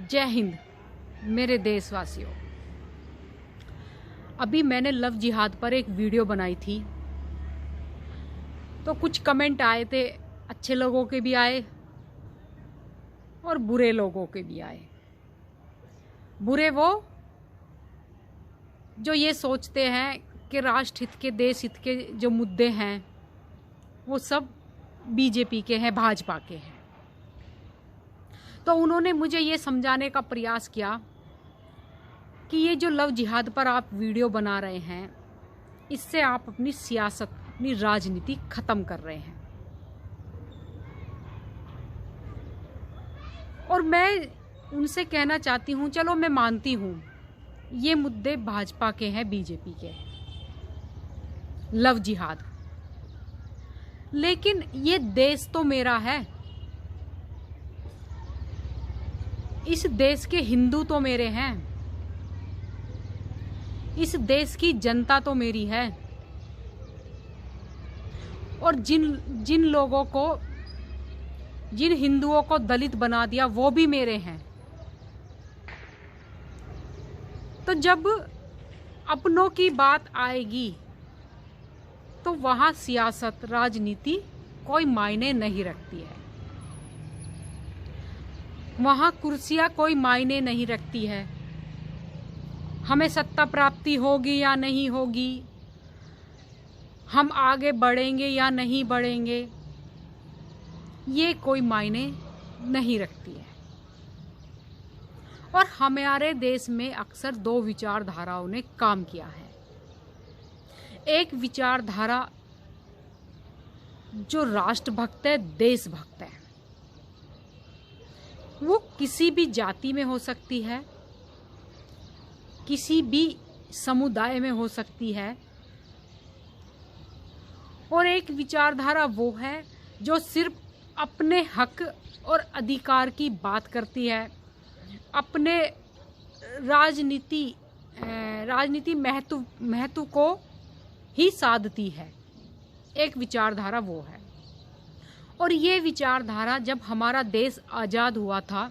जय हिंद मेरे देशवासियों। अभी मैंने लव जिहाद पर एक वीडियो बनाई थी, तो कुछ कमेंट आए थे, अच्छे लोगों के भी आए और बुरे लोगों के भी आए। बुरे वो जो ये सोचते हैं कि राष्ट्र हित के, देश हित के जो मुद्दे हैं वो सब बीजेपी के हैं, भाजपा के हैं। तो उन्होंने मुझे ये समझाने का प्रयास किया कि ये जो लव जिहाद पर आप वीडियो बना रहे हैं, इससे आप अपनी सियासत, अपनी राजनीति खत्म कर रहे हैं। और मैं उनसे कहना चाहती हूँ, चलो मैं मानती हूँ ये मुद्दे भाजपा के हैं, बीजेपी के हैं, लव जिहाद, लेकिन ये देश तो मेरा है। इस देश के हिंदू तो मेरे हैं, इस देश की जनता तो मेरी है। और जिन लोगों को, जिन हिंदुओं को दलित बना दिया वो भी मेरे हैं। तो जब अपनों की बात आएगी तो वहाँ सियासत, राजनीति कोई मायने नहीं रखती है। वहाँ कुर्सियाँ कोई मायने नहीं रखती है। हमें सत्ता प्राप्ति होगी या नहीं होगी, हम आगे बढ़ेंगे या नहीं बढ़ेंगे, ये कोई मायने नहीं रखती है। और हमारे देश में अक्सर दो विचारधाराओं ने काम किया है। एक विचारधारा जो राष्ट्रभक्त है, देशभक्त है, वो किसी भी जाति में हो सकती है, किसी भी समुदाय में हो सकती है। और एक विचारधारा वो है जो सिर्फ अपने हक और अधिकार की बात करती है, अपने राजनीति महत्व को ही साधती है। एक विचारधारा वो है। और ये विचारधारा जब हमारा देश आज़ाद हुआ था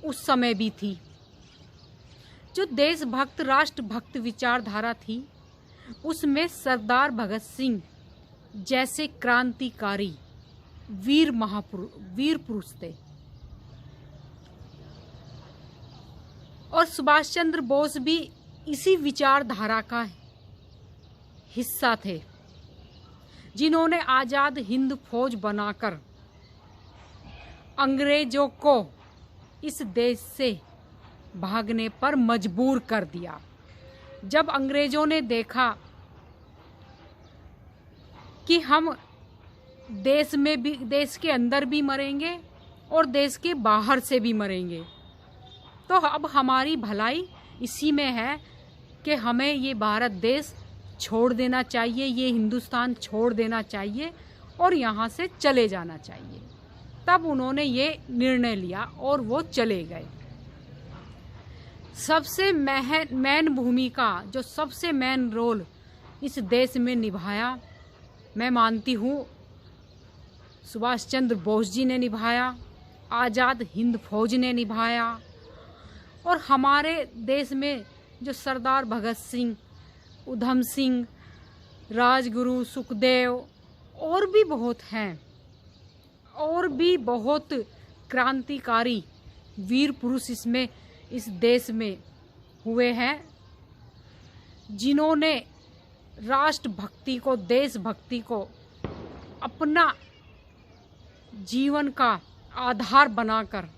उस समय भी थी। जो देशभक्त, राष्ट्रभक्त विचारधारा थी, उसमें सरदार भगत सिंह जैसे क्रांतिकारी वीर पुरुष थे। और सुभाष चंद्र बोस भी इसी विचारधारा का हिस्सा थे, जिन्होंने आज़ाद हिंद फौज बनाकर अंग्रेजों को इस देश से भागने पर मजबूर कर दिया। जब अंग्रेजों ने देखा कि हम देश में भी, देश के अंदर भी मरेंगे और देश के बाहर से भी मरेंगे, तो अब हमारी भलाई इसी में है कि हमें ये भारत देश छोड़ देना चाहिए, ये हिंदुस्तान छोड़ देना चाहिए और यहाँ से चले जाना चाहिए। तब उन्होंने ये निर्णय लिया और वो चले गए। सबसे मेन भूमिका, जो सबसे मेन रोल इस देश में निभाया, मैं मानती हूँ सुभाष चंद्र बोस जी ने निभाया, आज़ाद हिंद फौज ने निभाया। और हमारे देश में जो सरदार भगत सिंह, उधम सिंह, राजगुरु, सुखदेव और भी बहुत हैं, और भी बहुत क्रांतिकारी वीर पुरुष इसमें इस देश में हुए हैं, जिन्होंने राष्ट्रभक्ति को, देशभक्ति को अपना जीवन का आधार बनाकर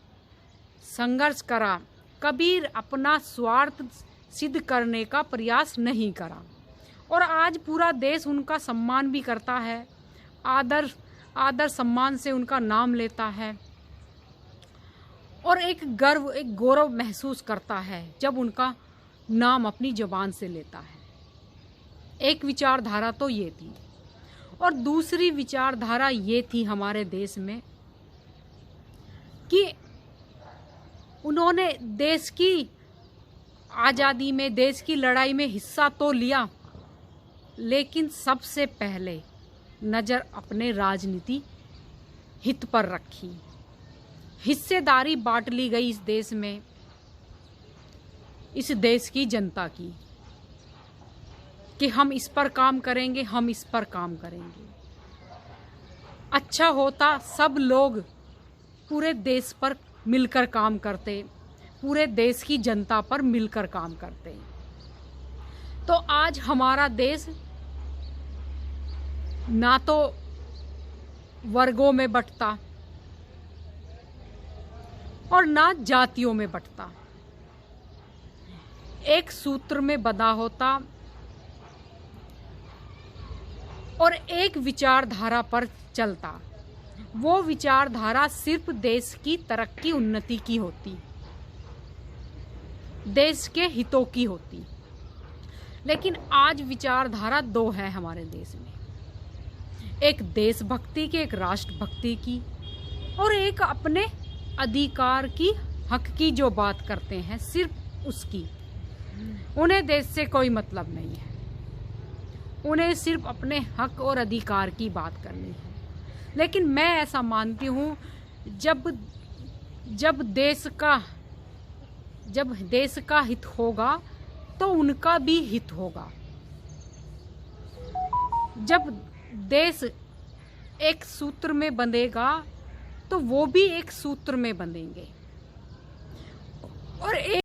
संघर्ष करा। कभी अपना स्वार्थ सिद्ध करने का प्रयास नहीं करा। और आज पूरा देश उनका सम्मान भी करता है, आदर सम्मान से उनका नाम लेता है। और एक गर्व, एक गौरव महसूस करता है जब उनका नाम अपनी जुबान से लेता है। एक विचारधारा तो ये थी। और दूसरी विचारधारा ये थी हमारे देश में कि उन्होंने देश की आज़ादी में, देश की लड़ाई में हिस्सा तो लिया, लेकिन सबसे पहले नज़र अपने राजनीति हित पर रखी। हिस्सेदारी बांट ली गई इस देश में, इस देश की जनता की, कि हम इस पर काम करेंगे, हम इस पर काम करेंगे। अच्छा होता सब लोग पूरे देश पर मिलकर काम करते, पूरे देश की जनता पर मिलकर काम करते, तो आज हमारा देश ना तो वर्गों में बंटता और ना जातियों में बंटता, एक सूत्र में बंधा होता और एक विचारधारा पर चलता। वो विचारधारा सिर्फ देश की तरक्की उन्नति की होती, देश के हितों की होती। लेकिन आज विचारधारा दो है हमारे देश में, एक देशभक्ति की, एक राष्ट्रभक्ति की, और एक अपने अधिकार की, हक की जो बात करते हैं सिर्फ उसकी। उन्हें देश से कोई मतलब नहीं है, उन्हें सिर्फ अपने हक और अधिकार की बात करनी है। लेकिन मैं ऐसा मानती हूँ, जब देश का हित होगा तो उनका भी हित होगा। जब देश एक सूत्र में बंधेगा तो वो भी एक सूत्र में बंधेंगे, और एक